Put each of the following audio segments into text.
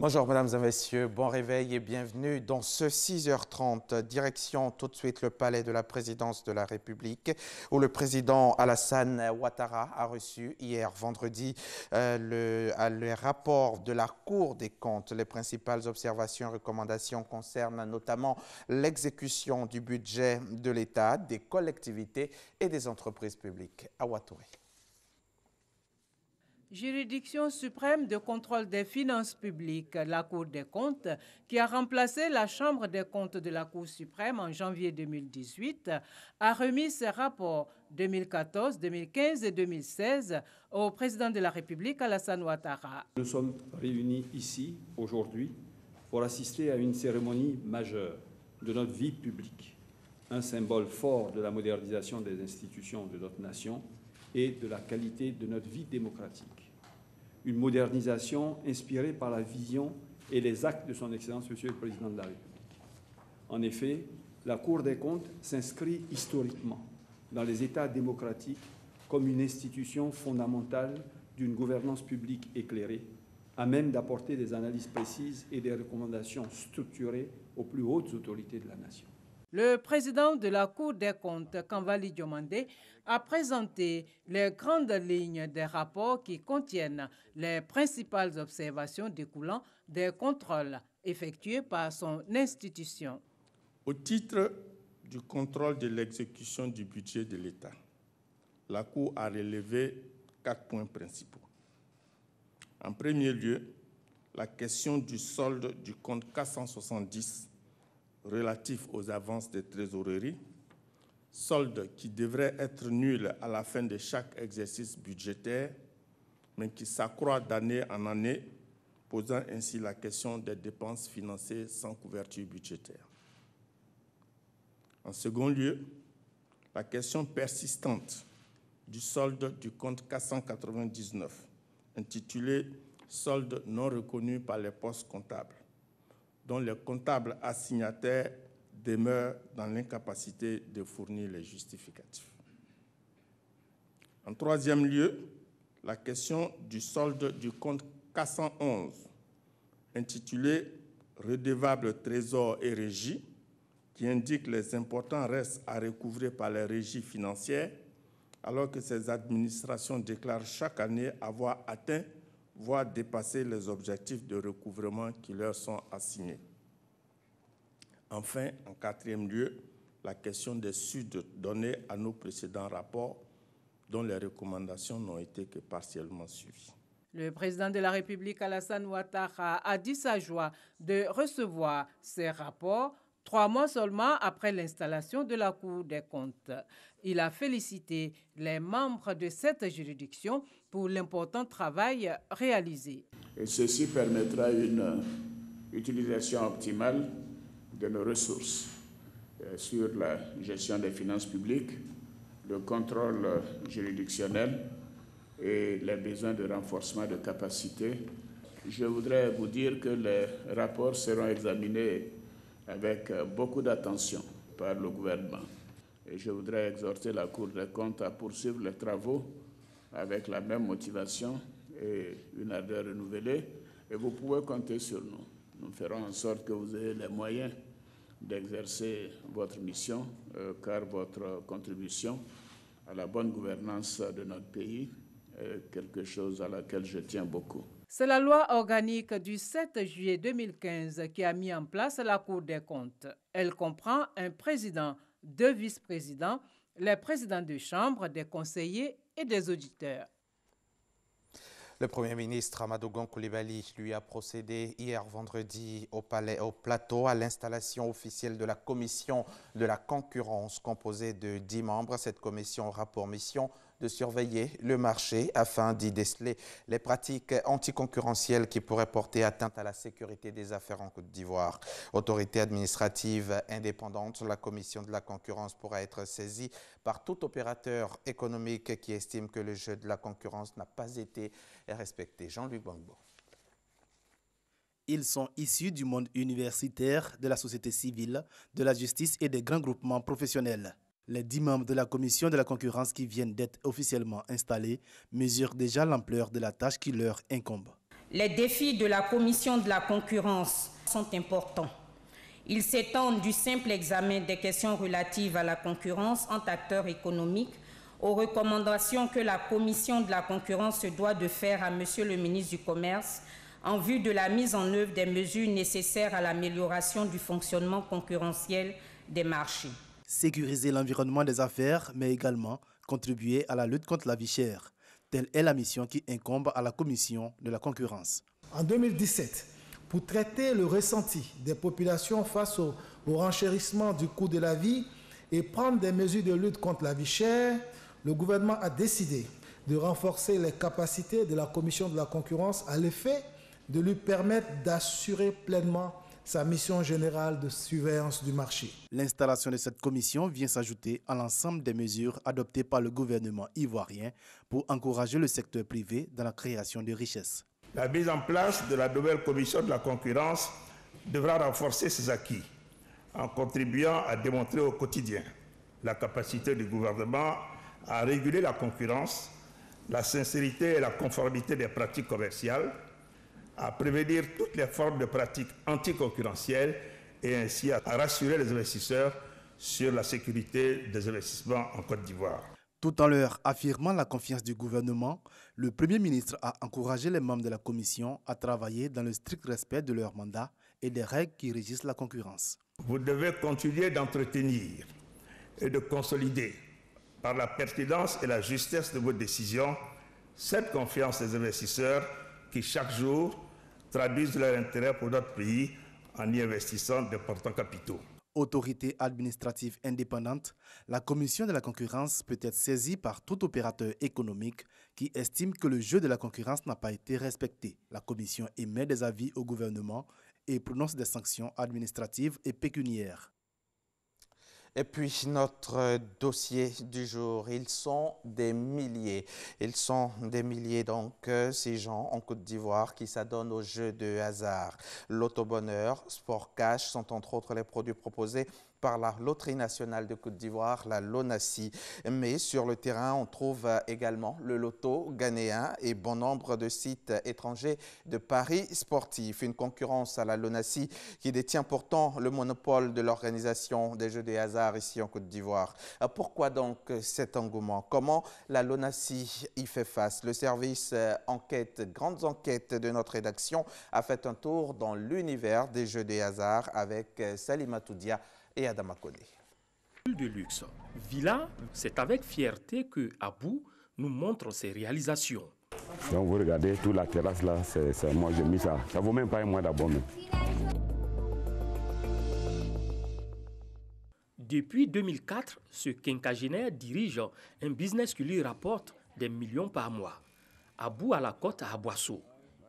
Bonjour mesdames et messieurs, bon réveil et bienvenue dans ce 6h30. Direction tout de suite le palais de la présidence de la République où le président Alassane Ouattara a reçu hier vendredi le rapport de la Cour des comptes. Les principales observations et recommandations concernent notamment l'exécution du budget de l'État, des collectivités et des entreprises publiques. Awa Touré. Juridiction suprême de contrôle des finances publiques, la Cour des comptes, qui a remplacé la Chambre des comptes de la Cour suprême en janvier 2018, a remis ses rapports 2014, 2015 et 2016 au président de la République, Alassane Ouattara. Nous sommes réunis ici, aujourd'hui, pour assister à une cérémonie majeure de notre vie publique, un symbole fort de la modernisation des institutions de notre nation et de la qualité de notre vie démocratique. Une modernisation inspirée par la vision et les actes de son Excellence, Monsieur le Président de la République. En effet, la Cour des comptes s'inscrit historiquement dans les États démocratiques comme une institution fondamentale d'une gouvernance publique éclairée, à même d'apporter des analyses précises et des recommandations structurées aux plus hautes autorités de la nation. Le président de la Cour des comptes, Kanvali Diomandé, a présenté les grandes lignes des rapports qui contiennent les principales observations découlant des contrôles effectués par son institution. Au titre du contrôle de l'exécution du budget de l'État, la Cour a relevé 4 points principaux. En premier lieu, la question du solde du compte 470 relatif aux avances de trésorerie, solde qui devrait être nul à la fin de chaque exercice budgétaire, mais qui s'accroît d'année en année, posant ainsi la question des dépenses financées sans couverture budgétaire. En second lieu, la question persistante du solde du compte 499, intitulé « Solde non reconnu par les postes comptables », dont les comptables assignataires demeurent dans l'incapacité de fournir les justificatifs. En troisième lieu, la question du solde du compte 411, intitulé « Redevable trésor et régie », qui indique les importants restes à recouvrer par les régies financières, alors que ces administrations déclarent chaque année avoir atteint voire dépasser les objectifs de recouvrement qui leur sont assignés. Enfin, en quatrième lieu, la question des suites données à nos précédents rapports, dont les recommandations n'ont été que partiellement suivies. Le président de la République, Alassane Ouattara, a dit sa joie de recevoir ces rapports 3 mois seulement après l'installation de la Cour des comptes. Il a félicité les membres de cette juridiction pour l'important travail réalisé. Et ceci permettra une utilisation optimale de nos ressources sur la gestion des finances publiques, le contrôle juridictionnel et les besoins de renforcement de capacités. Je voudrais vous dire que les rapports seront examinés avec beaucoup d'attention par le gouvernement. Et je voudrais exhorter la Cour des comptes à poursuivre les travaux avec la même motivation et une ardeur renouvelée. Et vous pouvez compter sur nous. Nous ferons en sorte que vous ayez les moyens d'exercer votre mission, car votre contribution à la bonne gouvernance de notre pays est quelque chose à laquelle je tiens beaucoup. C'est la loi organique du 7 juillet 2015 qui a mis en place la Cour des comptes. Elle comprend un président, 2 vice-présidents, les présidents de chambre, des conseillers et des auditeurs. Le Premier ministre Amadou Gon Coulibaly lui a procédé hier vendredi au plateau à l'installation officielle de la commission de la concurrence composée de 10 membres. Cette commission aura pour mission de surveiller le marché afin d'y déceler les pratiques anticoncurrentielles qui pourraient porter atteinte à la sécurité des affaires en Côte d'Ivoire. Autorité administrative indépendante, la commission de la concurrence pourra être saisie par tout opérateur économique qui estime que le jeu de la concurrence n'a pas été respecté. Jean-Luc Bangbo. Ils sont issus du monde universitaire, de la société civile, de la justice et des grands groupements professionnels. Les 10 membres de la commission de la concurrence qui viennent d'être officiellement installés mesurent déjà l'ampleur de la tâche qui leur incombe. Les défis de la Commission de la concurrence sont importants. Ils s'étendent du simple examen des questions relatives à la concurrence entre acteurs économiques aux recommandations que la Commission de la concurrence se doit de faire à Monsieur le ministre du Commerce en vue de la mise en œuvre des mesures nécessaires à l'amélioration du fonctionnement concurrentiel des marchés. Sécuriser l'environnement des affaires, mais également contribuer à la lutte contre la vie chère. Telle est la mission qui incombe à la Commission de la concurrence. En 2017, pour traiter le ressenti des populations face au renchérissement du coût de la vie et prendre des mesures de lutte contre la vie chère, le gouvernement a décidé de renforcer les capacités de la Commission de la concurrence à l'effet de lui permettre d'assurer pleinement sa mission générale de surveillance du marché. L'installation de cette commission vient s'ajouter à l'ensemble des mesures adoptées par le gouvernement ivoirien pour encourager le secteur privé dans la création de richesses. La mise en place de la nouvelle commission de la concurrence devra renforcer ses acquis en contribuant à démontrer au quotidien la capacité du gouvernement à réguler la concurrence, la sincérité et la conformité des pratiques commerciales, à prévenir toutes les formes de pratiques anticoncurrentielles et ainsi à rassurer les investisseurs sur la sécurité des investissements en Côte d'Ivoire. Tout en leur affirmant la confiance du gouvernement, le Premier ministre a encouragé les membres de la Commission à travailler dans le strict respect de leur mandat et des règles qui régissent la concurrence. Vous devez continuer d'entretenir et de consolider, par la pertinence et la justesse de vos décisions, cette confiance des investisseurs qui, chaque jour, traduisent leur intérêt pour notre pays en y investissant d'importants capitaux. Autorité administrative indépendante, la Commission de la concurrence peut être saisie par tout opérateur économique qui estime que le jeu de la concurrence n'a pas été respecté. La Commission émet des avis au gouvernement et prononce des sanctions administratives et pécuniaires. Et puis notre dossier du jour, ils sont des milliers. Ils sont des milliers donc ces gens en Côte d'Ivoire qui s'adonnent aux jeux de hasard. L'auto-bonheur, sport cash sont entre autres les produits proposés par la Loterie nationale de Côte d'Ivoire, la LONASI. Mais sur le terrain, on trouve également le loto ghanéen et bon nombre de sites étrangers de paris sportifs. Une concurrence à la LONASI qui détient pourtant le monopole de l'organisation des jeux de hasard ici en Côte d'Ivoire. Pourquoi donc cet engouement? Comment la LONASI y fait face? Le service grandes enquêtes de notre rédaction a fait un tour dans l'univers des jeux de hasard avec Salimatou Dia et Adama Kone. De luxe. Villa, c'est avec fierté que Abou nous montre ses réalisations. Donc vous regardez toute la terrasse là, c'est moi j'ai mis ça. Ça vaut même pas un mois d'abonnement. Depuis 2004, ce quinquagénaire dirige un business qui lui rapporte des millions par mois. Abou à la côte à Aboisseau.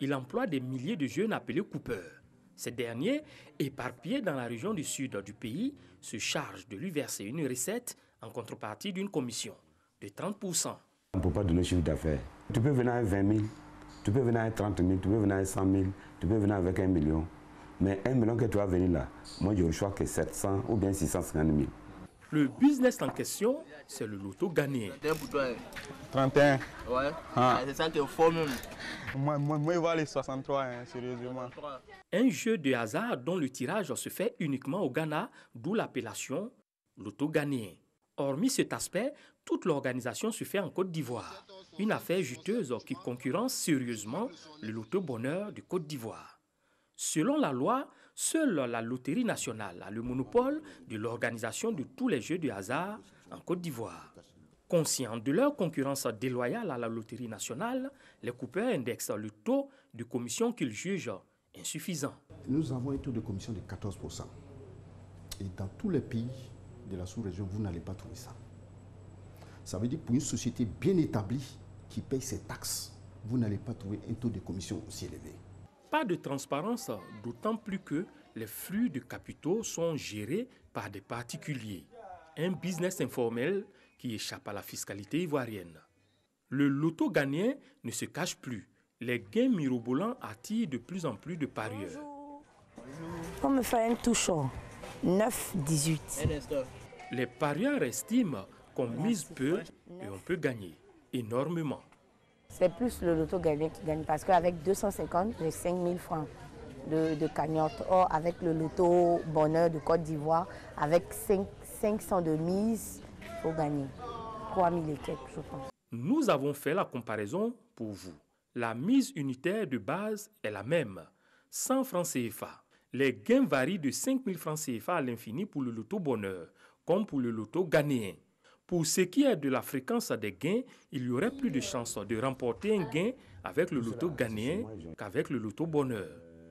Il emploie des milliers de jeunes appelés coupeurs. Ces derniers, éparpillés dans la région du sud du pays, se chargent de lui verser une recette en contrepartie d'une commission de 30%. On ne peut pas donner chiffre d'affaires. Tu peux venir avec 20 000, tu peux venir avec 30 000, tu peux venir avec 100 000, tu peux venir avec 1 million. Mais 1 million que tu vas venir là, moi je ne choisis que 700 ou bien 650 000. Le business en question, c'est le loto ghanéen. 31. Ouais, c'est ça qu'il faut même. Moi, il va aller 63, sérieusement. Un jeu de hasard dont le tirage se fait uniquement au Ghana, d'où l'appellation loto ghanéen. Hormis cet aspect, toute l'organisation se fait en Côte d'Ivoire. Une affaire juteuse qui concurrence sérieusement le loto bonheur de Côte d'Ivoire. Selon la loi, seule la Loterie nationale a le monopole de l'organisation de tous les jeux de hasard en Côte d'Ivoire. Conscients de leur concurrence déloyale à la Loterie nationale, les coupeurs indexent le taux de commission qu'ils jugent insuffisant. Nous avons un taux de commission de 14%. Et dans tous les pays de la sous-région, vous n'allez pas trouver ça. Ça veut dire que pour une société bien établie qui paye ses taxes, vous n'allez pas trouver un taux de commission aussi élevé. Pas de transparence, d'autant plus que les flux de capitaux sont gérés par des particuliers. Un business informel qui échappe à la fiscalité ivoirienne. Le loto ghanéen ne se cache plus. Les gains mirobolants attirent de plus en plus de parieurs. On me fait un touchon, 9-18. Les parieurs estiment qu'on mise peu et on peut gagner énormément. C'est plus le loto gagnant qui gagne parce qu'avec 250, j'ai 5 000 francs de cagnotte. Or, avec le loto bonheur de Côte d'Ivoire, avec 500 de mise, il faut gagner 3 000 et quelques, je pense. Nous avons fait la comparaison pour vous. La mise unitaire de base est la même, 100 francs CFA. Les gains varient de 5 000 francs CFA à l'infini pour le loto bonheur, comme pour le loto ghanéen. Pour ce qui est de la fréquence des gains, il y aurait plus de chances de remporter un gain avec le loto ghanéen qu'avec le loto bonheur.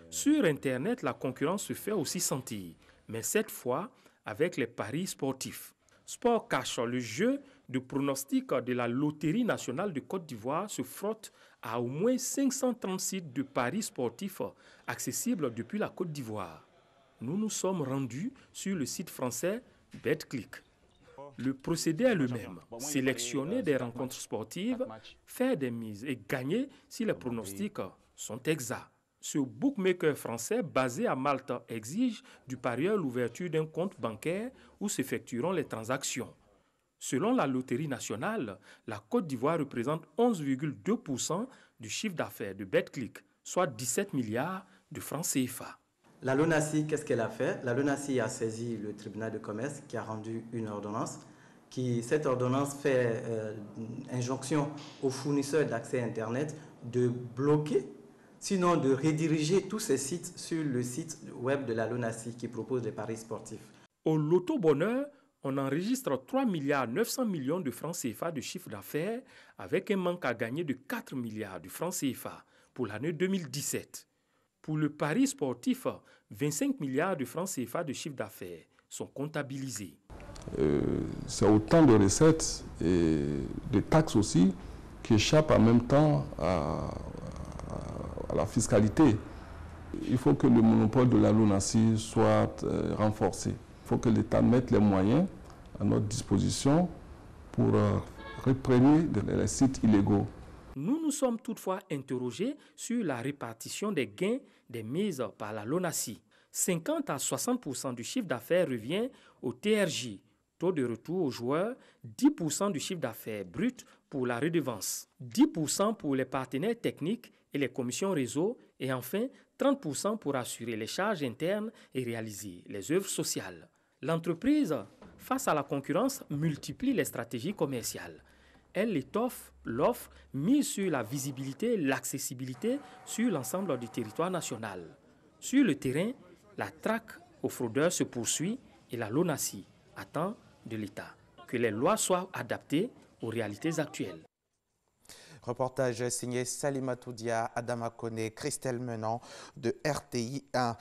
Sur Internet, la concurrence se fait aussi sentir, mais cette fois avec les paris sportifs. Sport Cash, le jeu de pronostic de la Loterie nationale de Côte d'Ivoire, se frotte à au moins 530 sites de paris sportifs accessibles depuis la Côte d'Ivoire. Nous nous sommes rendus sur le site français BetClick. Le procédé est le même. Sélectionner des rencontres sportives, faire des mises et gagner si les pronostics sont exacts. Ce bookmaker français basé à Malte exige du parieur l'ouverture d'un compte bancaire où s'effectueront les transactions. Selon la Loterie nationale, la Côte d'Ivoire représente 11,2% du chiffre d'affaires de BetClick, soit 17 milliards de francs CFA. La LONASI, qu'est-ce qu'elle a fait? La LONASI a saisi le tribunal de commerce qui a rendu une ordonnance. Cette ordonnance fait injonction aux fournisseurs d'accès Internet de bloquer, sinon de rediriger tous ces sites sur le site web de la LONASI qui propose des paris sportifs. Au loto bonheur, on enregistre 3 milliards 900 millions de francs CFA de chiffre d'affaires avec un manque à gagner de 4 milliards de francs CFA pour l'année 2017. Pour le pari sportif, 25 milliards de francs CFA de chiffre d'affaires sont comptabilisés. C'est autant de recettes et de taxes aussi qui échappent en même temps à la fiscalité. Il faut que le monopole de la LONASI soit renforcé. Il faut que l'État mette les moyens à notre disposition pour réprimer les sites illégaux. Nous nous sommes toutefois interrogés sur la répartition des gains des mises par la LONASI. 50 à 60% du chiffre d'affaires revient au TRJ, taux de retour aux joueurs, 10% du chiffre d'affaires brut pour la redevance, 10% pour les partenaires techniques et les commissions réseau, et enfin 30% pour assurer les charges internes et réaliser les œuvres sociales. L'entreprise, face à la concurrence, multiplie les stratégies commerciales. Elle étoffe l'offre mise sur la visibilité et l'accessibilité sur l'ensemble du territoire national. Sur le terrain, la traque aux fraudeurs se poursuit et la LONASI attend de l'État que les lois soient adaptées aux réalités actuelles. Reportage signé Salimatou Dia, Adama Kone, Christelle Menant de RTI 1.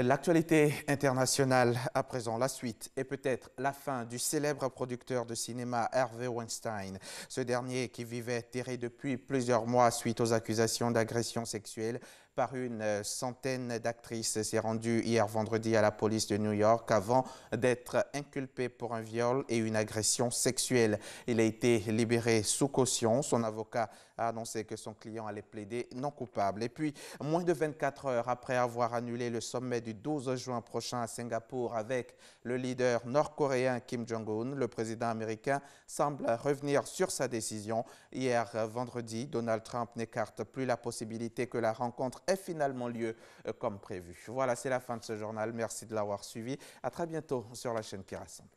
L'actualité internationale à présent, la suite et peut-être la fin du célèbre producteur de cinéma Harvey Weinstein. Ce dernier qui vivait terré depuis plusieurs mois suite aux accusations d'agression sexuelle par une centaine d'actrices s'est rendu hier vendredi à la police de New York avant d'être inculpé pour un viol et une agression sexuelle. Il a été libéré sous caution. Son avocat a annoncé que son client allait plaider non coupable. Et puis, moins de 24 heures après avoir annulé le sommet du 12 juin prochain à Singapour avec le leader nord-coréen Kim Jong-un, le président américain semble revenir sur sa décision. Hier vendredi, Donald Trump n'écarte plus la possibilité que la rencontre ait finalement lieu comme prévu. Voilà, c'est la fin de ce journal. Merci de l'avoir suivi. À très bientôt sur la chaîne qui rassemble.